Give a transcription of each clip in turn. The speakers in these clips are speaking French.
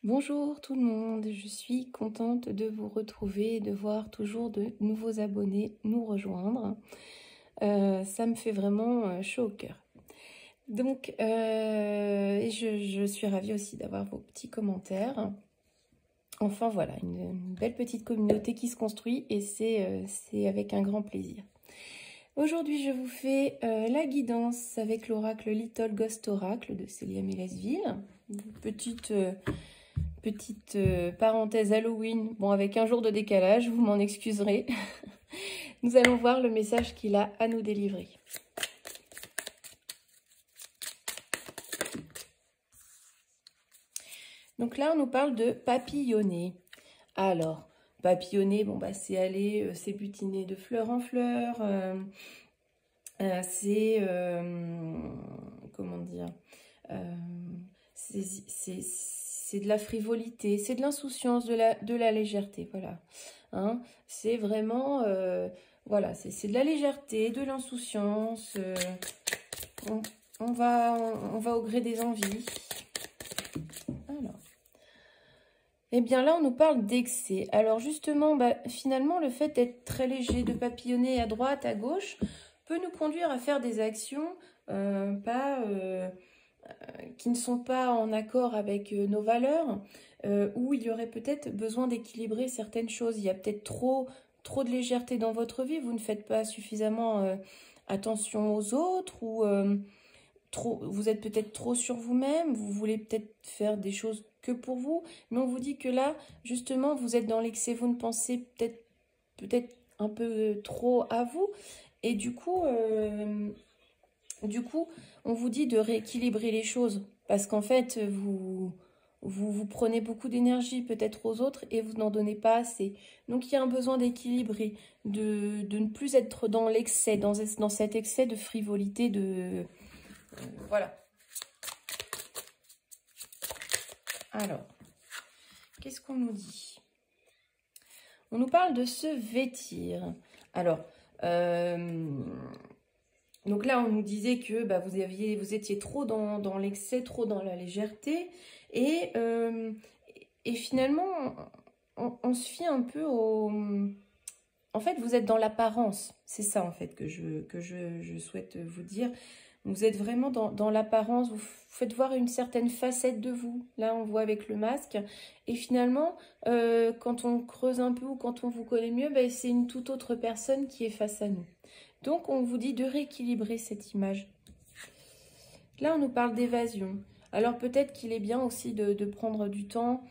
Bonjour tout le monde, je suis contente de vous retrouver et de voir toujours de nouveaux abonnés nous rejoindre. Ça me fait vraiment chaud au cœur. Donc, je suis ravie aussi d'avoir vos petits commentaires. Enfin voilà, une belle petite communauté qui se construit et c'est avec un grand plaisir. Aujourd'hui, je vous fais la guidance avec l'oracle Little Ghost Oracle de Célia Mélesville. Petite parenthèse Halloween, bon avec un jour de décalage, vous m'en excuserez. Nous allons voir le message qu'il a à nous délivrer. Donc là, on nous parle de papillonner. Alors, papillonner, bon bah c'est aller, c'est butiner de fleur en fleur, c'est comment dire, c'est de la frivolité, c'est de l'insouciance, de la légèreté, voilà. Hein, c'est vraiment, voilà, c'est de la légèreté, de l'insouciance. On va au gré des envies. Alors, eh bien là, on nous parle d'excès. Alors justement, bah, finalement, le fait d'être très léger, de papillonner à droite, à gauche, peut nous conduire à faire des actions qui ne sont pas en accord avec nos valeurs, où il y aurait peut-être besoin d'équilibrer certaines choses. Il y a peut-être trop de légèreté dans votre vie, vous ne faites pas suffisamment attention aux autres, ou vous êtes peut-être trop sur vous-même, vous voulez peut-être faire des choses que pour vous, mais on vous dit que là, justement, vous êtes dans l'excès, vous ne pensez peut-être un peu trop à vous, et du coup, on vous dit de rééquilibrer les choses, parce qu'en fait, vous prenez beaucoup d'énergie peut-être aux autres et vous n'en donnez pas assez. Donc, il y a un besoin d'équilibrer, de ne plus être dans l'excès, dans cet excès de frivolité, voilà. Alors, qu'est-ce qu'on nous dit? On nous parle de se vêtir. Alors, donc là, on nous disait que bah, vous étiez trop dans l'excès, trop dans la légèreté. Et finalement, on se fie un peu au... En fait, vous êtes dans l'apparence. C'est ça, en fait, que je souhaite vous dire. Vous êtes vraiment dans l'apparence. Vous faites voir une certaine facette de vous. Là, on voit avec le masque. Et finalement, quand on creuse un peu ou quand on vous connaît mieux, bah, c'est une toute autre personne qui est face à nous. Donc, on vous dit de rééquilibrer cette image. Là, on nous parle d'évasion. Alors, peut-être qu'il est bien aussi de prendre du temps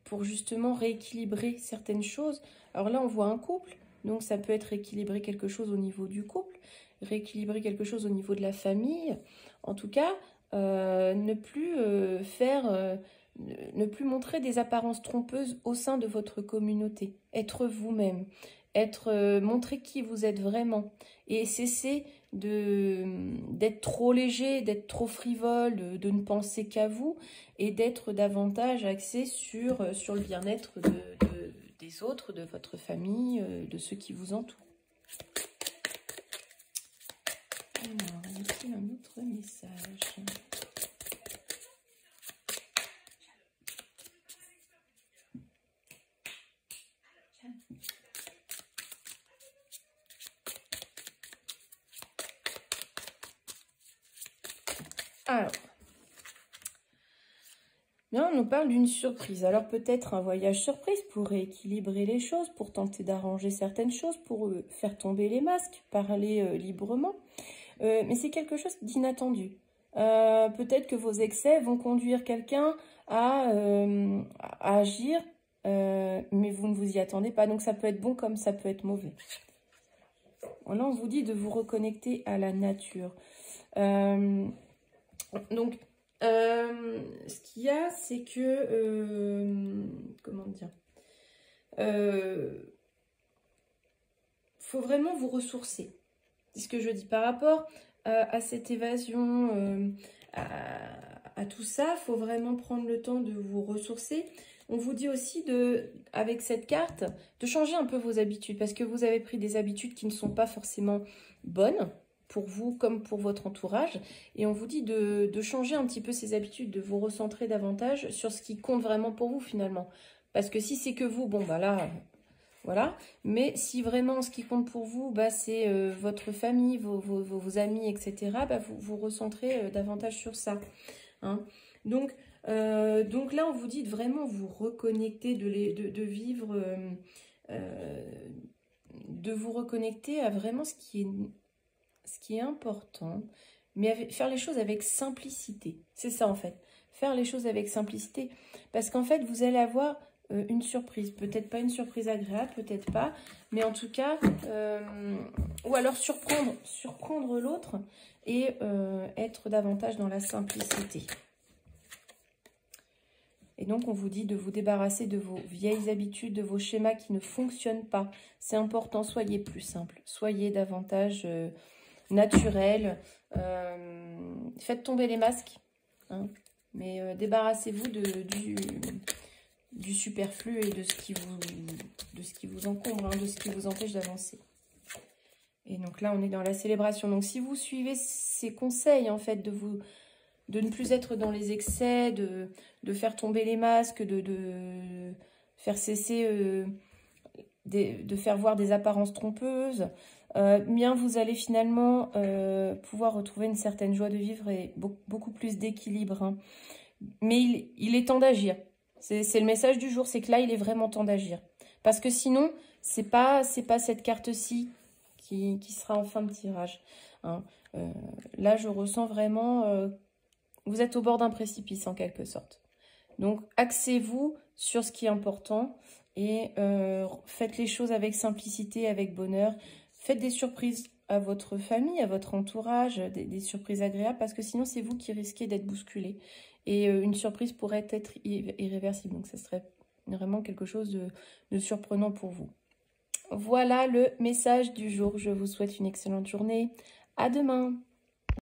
pour justement rééquilibrer certaines choses. Alors là, on voit un couple. Donc, ça peut être rééquilibrer quelque chose au niveau du couple, rééquilibrer quelque chose au niveau de la famille. En tout cas, ne plus montrer des apparences trompeuses au sein de votre communauté. Être vous-même. Montrer qui vous êtes vraiment et cesser d'être trop léger, d'être trop frivole, de ne penser qu'à vous et d'être davantage axé sur le bien-être des autres, de votre famille, de ceux qui vous entourent. Alors, y a-t-il un autre message ? Alors, là, on nous parle d'une surprise. Alors, peut-être un voyage surprise pour rééquilibrer les choses, pour tenter d'arranger certaines choses, pour faire tomber les masques, parler librement. Mais c'est quelque chose d'inattendu. Peut-être que vos excès vont conduire quelqu'un à agir, mais vous ne vous y attendez pas. Donc, ça peut être bon comme ça peut être mauvais. Là, on vous dit de vous reconnecter à la nature. Donc, ce qu'il y a, c'est que... comment dire, faut vraiment vous ressourcer. C'est ce que je dis par rapport à cette évasion, à tout ça. Il faut vraiment prendre le temps de vous ressourcer. On vous dit aussi, avec cette carte, de changer un peu vos habitudes. Parce que vous avez pris des habitudes qui ne sont pas forcément bonnes. pour vous comme pour votre entourage. Et on vous dit de changer un petit peu ces habitudes, de vous recentrer davantage sur ce qui compte vraiment pour vous finalement. Parce que si c'est que vous, bon bah là, voilà. Mais si vraiment ce qui compte pour vous, bah, c'est votre famille, vos amis, etc., bah, vous vous recentrez davantage sur ça. Hein. Donc là, on vous dit de vraiment vous reconnecter, de vivre, de vous reconnecter à vraiment ce qui est important, mais faire les choses avec simplicité. C'est ça en fait. Faire les choses avec simplicité. Parce qu'en fait, vous allez avoir une surprise. Peut-être pas une surprise agréable, peut-être pas. Mais en tout cas, ou alors surprendre l'autre et être davantage dans la simplicité. Et donc, on vous dit de vous débarrasser de vos vieilles habitudes, de vos schémas qui ne fonctionnent pas. C'est important, soyez plus simple. Soyez davantage naturel. Faites tomber les masques. Hein, mais débarrassez-vous du superflu et de ce qui vous encombre, hein, de ce qui vous empêche d'avancer. Et donc là, on est dans la célébration. Donc, si vous suivez ces conseils, en fait, de ne plus être dans les excès, de faire tomber les masques, de faire cesser, de faire voir des apparences trompeuses, bien vous allez finalement pouvoir retrouver une certaine joie de vivre et beaucoup plus d'équilibre. Hein. Mais il est temps d'agir. C'est le message du jour, c'est que là, il est vraiment temps d'agir. Parce que sinon, c'est pas cette carte-ci qui sera en fin de tirage. Hein. Là, je ressens vraiment... vous êtes au bord d'un précipice, en quelque sorte. Donc, axez-vous sur ce qui est important et faites les choses avec simplicité, avec bonheur. Faites des surprises à votre famille, à votre entourage, des surprises agréables, parce que sinon, c'est vous qui risquez d'être bousculé. Et une surprise pourrait être irréversible. Donc, ça serait vraiment quelque chose de surprenant pour vous. Voilà le message du jour. Je vous souhaite une excellente journée. À demain!